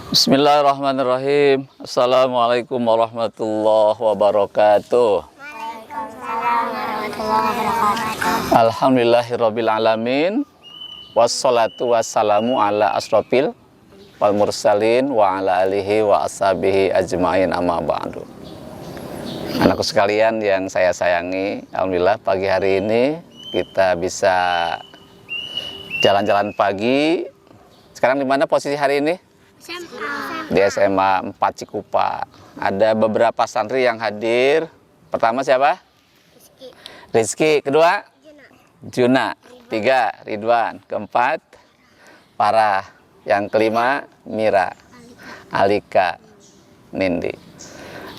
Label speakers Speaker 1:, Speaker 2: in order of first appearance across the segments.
Speaker 1: Bismillahirrahmanirrahim. Assalamualaikum warahmatullahi wabarakatuh.
Speaker 2: Waalaikumsalam warahmatullahi wabarakatuh.
Speaker 1: Alhamdulillahirabbil alamin. Wassalatu wassalamu ala asrofil wal mursalin wa ala alihi wa ashabihi ajmain amma ba'du. Anakku sekalian yang saya sayangi, alhamdulillah pagi hari ini kita bisa jalan-jalan pagi. Sekarang di mana posisi hari ini? Di SMA 4 Cikupa. Ada beberapa santri yang hadir. Pertama siapa? Rizky. Kedua? Juna. Tiga, Ridwan. Keempat, Farah. Yang kelima, Mira. Alika. Nindi.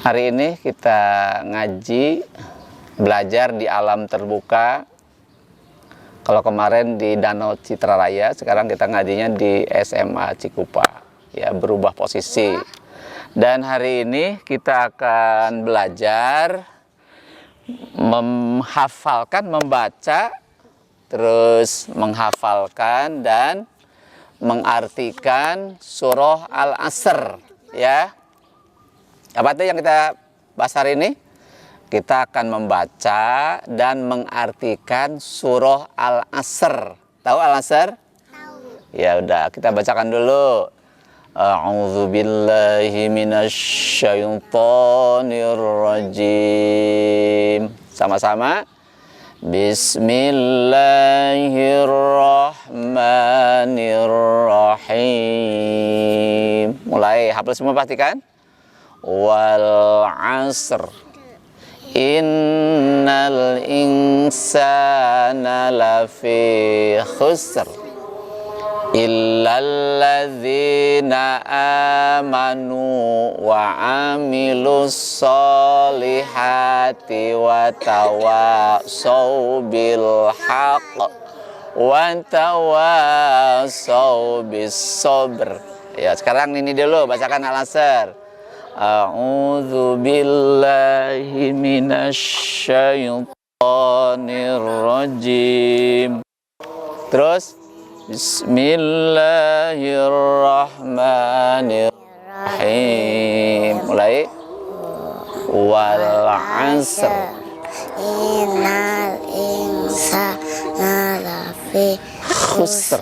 Speaker 1: Hari ini kita ngaji, belajar di alam terbuka. Kalau kemarin di Danau Citraraya, sekarang kita ngajinya di SMA Cikupa. Ya, berubah posisi. Dan hari ini kita akan belajar menghafalkan, membaca, terus menghafalkan dan mengartikan surah Al-Asr, ya. Apa itu yang kita bahas hari ini? Kita akan membaca dan mengartikan surah Al-Asr. Tahu Al-Asr? Tahu. Ya udah, kita bacakan dulu. A'udzu billahi minasy syaithanir rajim. Sama-sama. Bismillahirrahmanirrahim. Mulai, hafal semua, perhatikan. Wal 'asr. Innal insana lafi khusr. Illalladzina amanu wa amilus solihati wa tawasau bil haqq wa tawasau bis sabr. Ya, sekarang ini dulu bacakan Al-Asr. A'udzu billahi minasy syaithanir rajim. Terus Bismillahirrahmanirrahim. Mulai. Wal 'asr.
Speaker 2: Innal insana lafi khusr.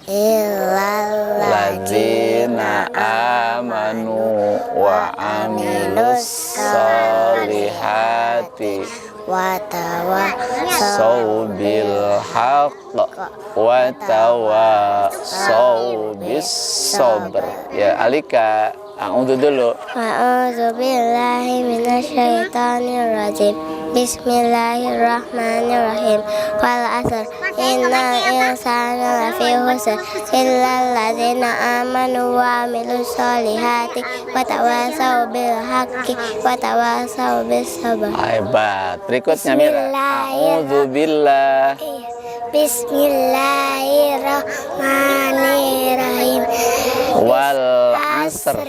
Speaker 2: Illal
Speaker 1: Ladzina amanu wa amilus solihati
Speaker 2: wa
Speaker 1: tawasau bil haqq wa tawasau bis sabr. Ya, Alika, a'udzu dulu.
Speaker 2: A'udzu billahi minasy syaithanir rajim. Bismillahirrahmanirrahim. Wal 'asr. Innal insana lafi khusr illal ladzina amanu wa amilus solihati wa tawasau bil haqqi wa tawasau bis sabr.
Speaker 1: Hebat. Berikutnya Mira. A'udzu billah.
Speaker 2: Bismillahirrahmanirrahim.
Speaker 1: Wal 'asr.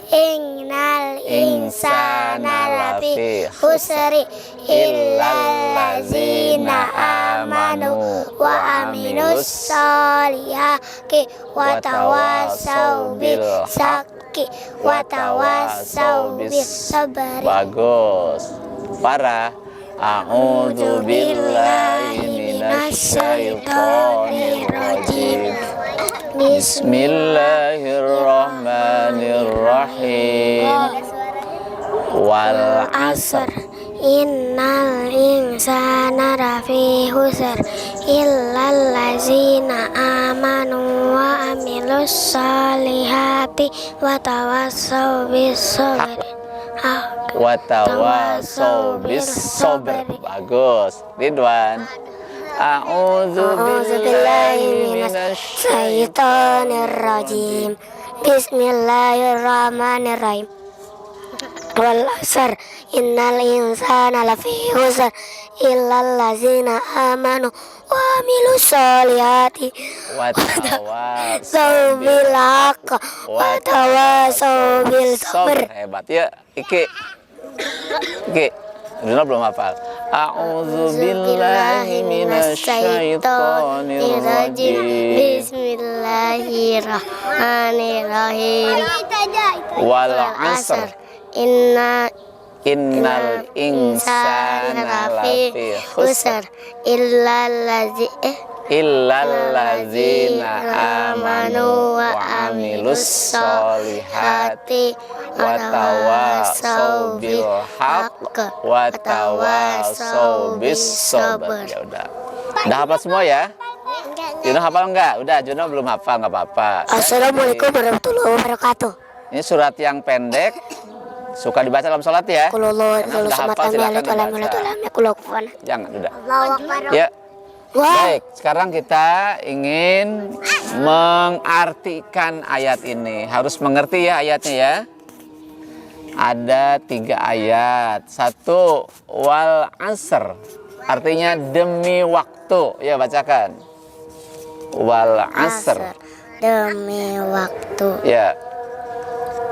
Speaker 2: Innal insana lafi khusri illal ladzina amanu wa amilus solihati wa tawasau bil haqqi wa tawasau bis sabri.
Speaker 1: Bagus. Farah. A'udzu billahi minasy syaithanir rajim. Bismillahirrahmanirrahim. Wal 'asr.
Speaker 2: Innal insana lafi khusr illal ladzina amanu wa amilus solihati wa tawasau bis sabri.
Speaker 1: Wa tawasau bis sabr. Bagus. Ridwan. A'udzu billahi minasy
Speaker 2: syaitonir rajim. Bismillahirrahmanirrahim. Wal 'asr. Innal insana lafi khusr illal ladzina amanu wa amilus solihati
Speaker 1: wa tawasau
Speaker 2: bil haqqi wa tawasau bil sabr.
Speaker 1: Hebat ya, Iki. Iki, Dino belum hafal. A'udzu billahi minasyaitonir rajim.
Speaker 2: Bismillahirrahmanirrahim.
Speaker 1: Wal 'asr. Innal insana lafi khusr illal ladzina amanu wa amilus solihati wa tawasau bil haqq wa tawasau bis sabr. Ya udah hafal semua ya? Juno hafal enggak? Udah, Juno belum hafal, nggak apa-apa.
Speaker 2: Assalamualaikum warahmatullahi wabarakatuh.
Speaker 1: Ini surat yang pendek, suka dibaca dalam sholat ya? Sudah hafal, silakan dibaca. Jangan, udah. Ya. Baik, sekarang kita ingin mengartikan ayat ini. Harus mengerti ya ayatnya ya. Ada 3 ayat. 1, wal 'asr. Artinya demi waktu. Ya, bacakan. Wal 'asr.
Speaker 2: Demi waktu.
Speaker 1: Ya.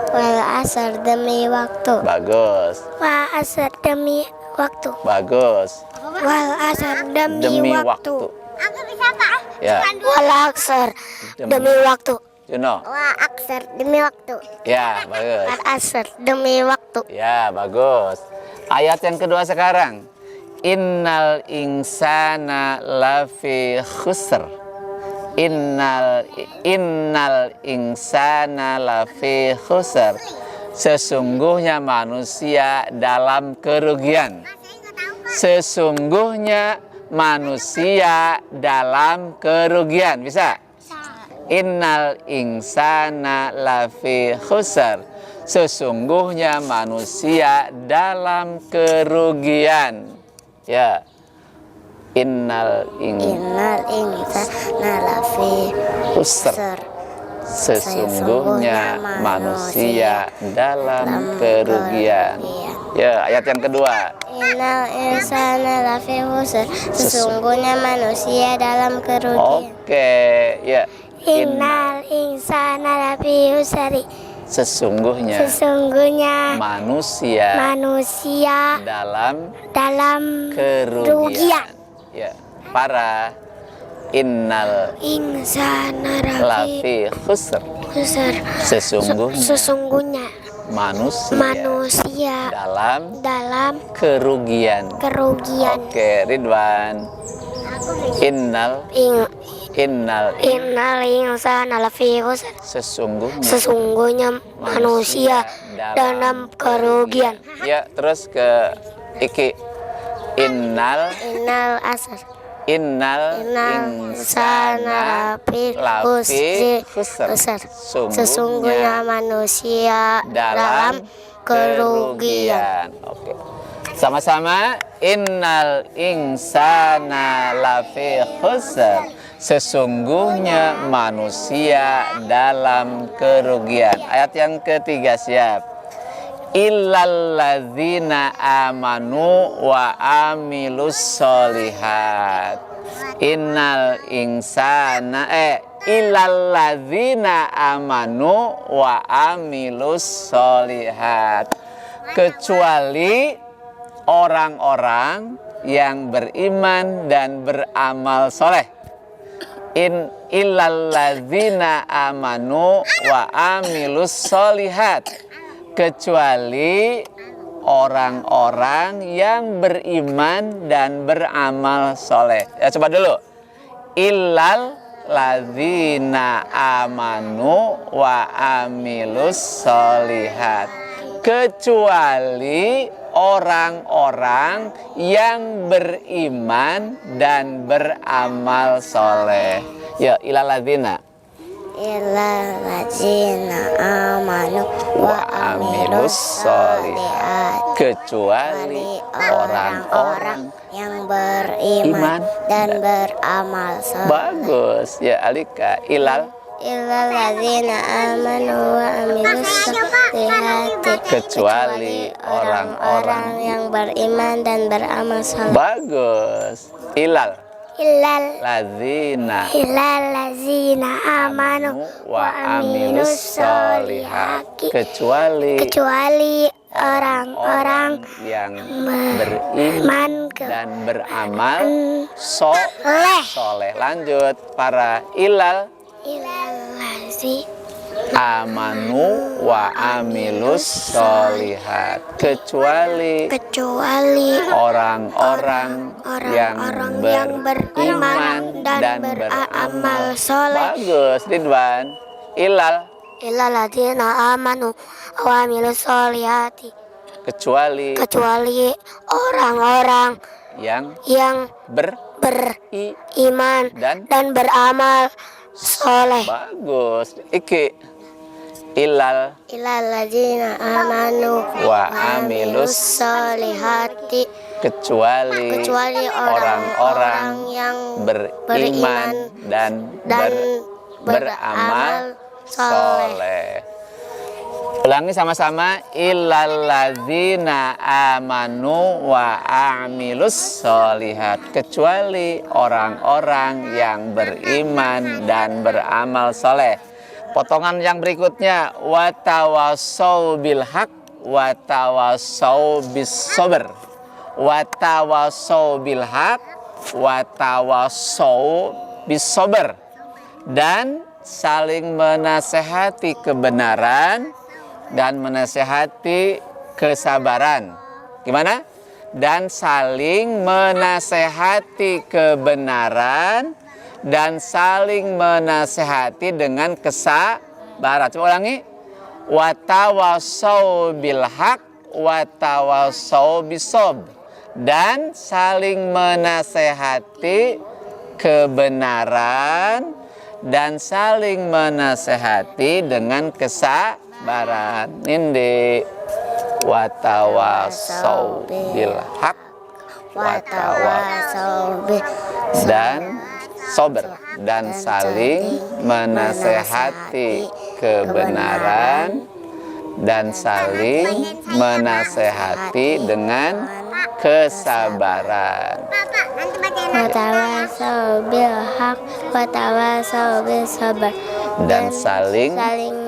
Speaker 2: Wal 'asr demi waktu.
Speaker 1: Bagus.
Speaker 2: Wal 'asr demi waktu.
Speaker 1: Bagus.
Speaker 2: Wal 'asr demi waktu.
Speaker 3: Aku bisa Pak.
Speaker 1: Ya.
Speaker 2: Wal 'asr demi waktu.
Speaker 1: Juno.
Speaker 2: Wal 'asr demi waktu.
Speaker 1: Ya, bagus.
Speaker 2: Wal 'asr demi waktu.
Speaker 1: Ya, bagus. Ayat yang kedua sekarang. Innal insana lafi khusr. Innal insana lafi khusr. Sesungguhnya manusia dalam kerugian. Sesungguhnya manusia dalam kerugian. Bisa? Innal insana lafi khusr. Sesungguhnya manusia dalam kerugian. Ya. Innal insana lafi khusr. Sesungguhnya manusia dalam kerugian. Ya, ayat yang kedua.
Speaker 2: Innal insana lafi khusr. Sesungguhnya manusia dalam kerugian.
Speaker 1: Oke, ya.
Speaker 2: Innal insana lafi khusr.
Speaker 1: Sesungguhnya manusia dalam kerugian. Ya, para innal
Speaker 2: insana
Speaker 1: lafi khusr. Sesungguhnya manusia dalam kerugian. Oke, Ridwan. Innal
Speaker 2: insana lafi khusr.
Speaker 1: Sesungguhnya
Speaker 2: manusia dalam kerugian.
Speaker 1: Ya, terus ke Iki. Innal insana lafi khusr.
Speaker 2: Sesungguhnya manusia dalam kerugian.
Speaker 1: Oke. Sama-sama. Innal insana lafi khusr. Sesungguhnya manusia dalam kerugian. Ayat yang ketiga, siap. Illal ladzina amanu wa amilus solihat. Innal insana illal ladzina amanu wa amilus solihat. Kecuali orang-orang yang beriman dan beramal soleh. Illal ladzina amanu wa amilus solihat. Kecuali orang-orang yang beriman dan beramal soleh. Ya, coba dulu. Illal ladzina amanu wa amilus solihat. Kecuali orang-orang yang beriman dan beramal soleh. Ya, illal ladzina
Speaker 2: amanu wa amilus solihat.
Speaker 1: Kecuali orang-orang
Speaker 2: yang beriman dan beramal soleh.
Speaker 1: Bagus. Ya, Alika. Illal
Speaker 2: ladzina amanu wa amilus solihati.
Speaker 1: Kecuali orang-orang
Speaker 2: yang beriman dan beramal soleh.
Speaker 1: Bagus. Illal ladzina
Speaker 2: amanu
Speaker 1: wa amilus solihati. Kecuali
Speaker 2: orang-orang
Speaker 1: yang
Speaker 2: beriman
Speaker 1: dan beramal soleh. Lanjut, para ilal
Speaker 2: ilallazi
Speaker 1: amanu wa amilus solihat, kecuali orang-orang yang beriman dan beramal soleh. Bagus, Ridwan.
Speaker 2: Illalladzina amanu wa amilus solihati, kecuali orang-orang yang beriman dan beramal soleh.
Speaker 1: Bagus. Iki
Speaker 2: illalladzina amanu
Speaker 1: wa amilus
Speaker 2: solihati, kecuali
Speaker 1: orang-orang
Speaker 2: yang
Speaker 1: beriman dan beramal soleh. Ulangi sama-sama. Illalladzina amanu wa amilus solihat, kecuali orang-orang yang beriman dan beramal soleh. Potongan yang berikutnya, watawasau bil haq watawasau bis sabr. Watawasau bil haq watawasau bis sabr, dan saling menasehati kebenaran dan menasehati kesabaran. Gimana? Dan saling menasehati kebenaran dan saling menasehati dengan kesabaran. Coba ulangi. Watawasau bil haq watawasau bis sabr, dan saling menasehati kebenaran dan saling menasehati dengan kesabaran. Nindi, watawasau bil haq watawasau dan sabar, dan saling menasehati kebenaran dan saling menasehati dengan kesabaran.
Speaker 2: Watawasau bil haq watawasau bis sabr,
Speaker 1: dan saling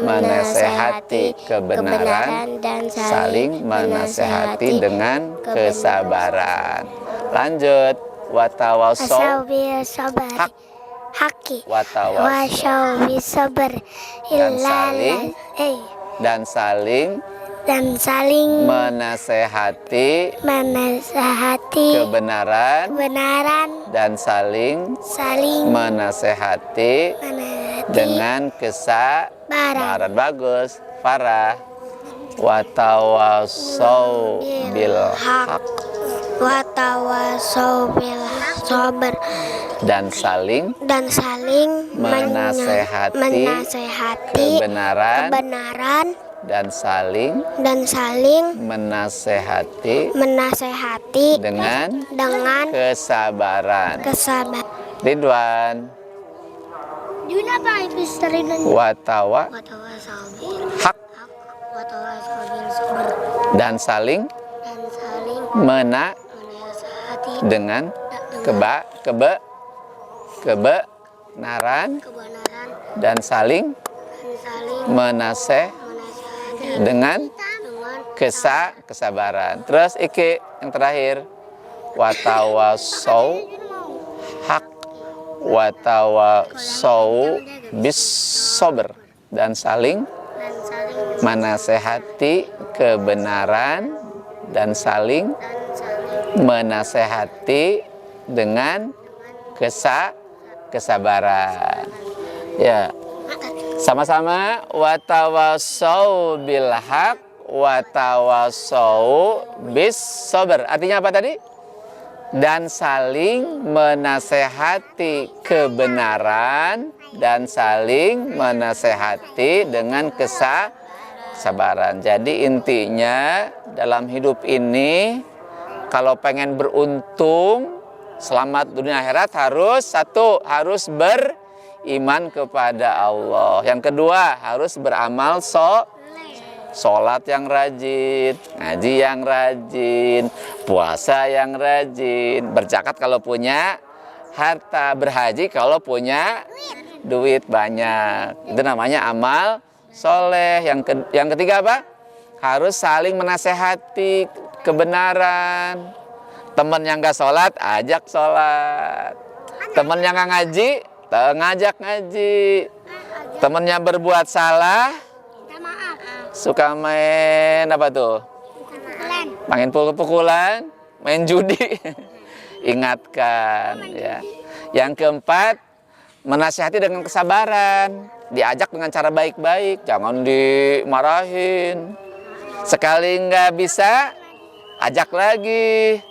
Speaker 1: menasehati kebenaran dan saling menasehati dengan kesabaran. Lanjut. Watawasau
Speaker 2: bil sabr haqi
Speaker 1: watawasau
Speaker 2: bis sabr
Speaker 1: dan saling menasehati kebenaran dan saling menasehati dengan kesabaran. Bagus, Farah. Watawasau bil haq
Speaker 2: watawasau bil sabr,
Speaker 1: dan saling menasehati kebenaran dan saling menasehati dengan kesabaran. Ridwan. Hak dan saling dengan kebenaran dan saling menaseh dengan kesabaran. Terus iki yang terakhir, watawasau hak watawasau bis sabr, dan saling menasehati kebenaran dan saling menasehati dengan kesabaran. Ya, sama-sama. Watawasau bil haq watawasau bis sabr. Artinya apa tadi? Dan saling menasehati kebenaran dan saling menasehati dengan kesabaran. Jadi intinya dalam hidup ini, kalau pengen beruntung, selamat dunia akhirat, harus beriman kepada Allah. Yang kedua, harus beramal sholat yang rajin, ngaji yang rajin, puasa yang rajin, berzakat kalau punya harta, berhaji kalau punya duit banyak. Itu namanya amal soleh. Yang ketiga apa? harus saling menasehati kebenaran. Teman yang nggak sholat, ajak sholat. Teman yang nggak ngaji, ngajak ngaji. Temennya berbuat salah, suka main apa tuh? Main pukul-pukulan, main judi. Ingatkan ya. Yang keempat, menasihati dengan kesabaran. Diajak dengan cara baik-baik, jangan dimarahin. Sekali nggak bisa, ajak lagi.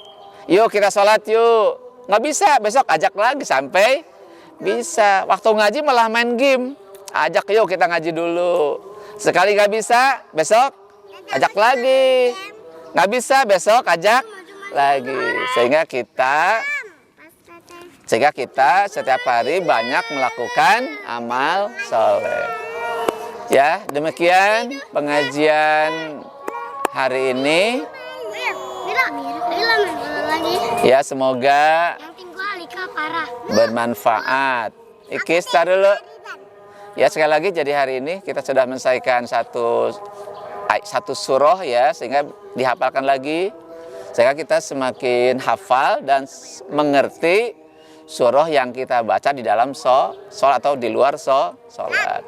Speaker 1: Yuk kita sholat yuk. Nggak bisa, besok ajak lagi sampai bisa. Waktu ngaji malah main game. Ajak yuk kita ngaji dulu. Sekali nggak bisa, besok ajak lagi. Nggak bisa, besok ajak lagi. Sehingga kita setiap hari banyak melakukan amal soleh. Ya, demikian pengajian hari ini. Ya, semoga bermanfaat. Ikis, tar dulu. Ya, sekali lagi jadi hari ini kita sudah menyelesaikan satu surah ya, sehingga dihafalkan lagi. Sehingga kita semakin hafal dan mengerti surah yang kita baca di dalam sholat atau di luar sholat.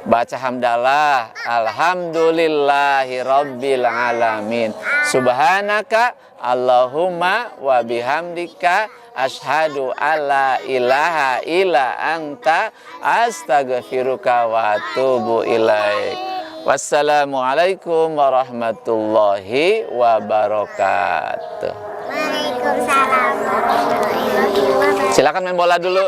Speaker 1: Baca hamdalah, alhamdulillahi rabbil alamin. Subhanaka Allahumma wa bihamdika asyhadu alla ilaha illa anta astaghfiruka wa atubu ilaik. Wassalamualaikum warahmatullahi wabarakatuh.
Speaker 2: Waalaikumsalam warahmatullahi wabarakatuh.
Speaker 1: Silakan main bola dulu.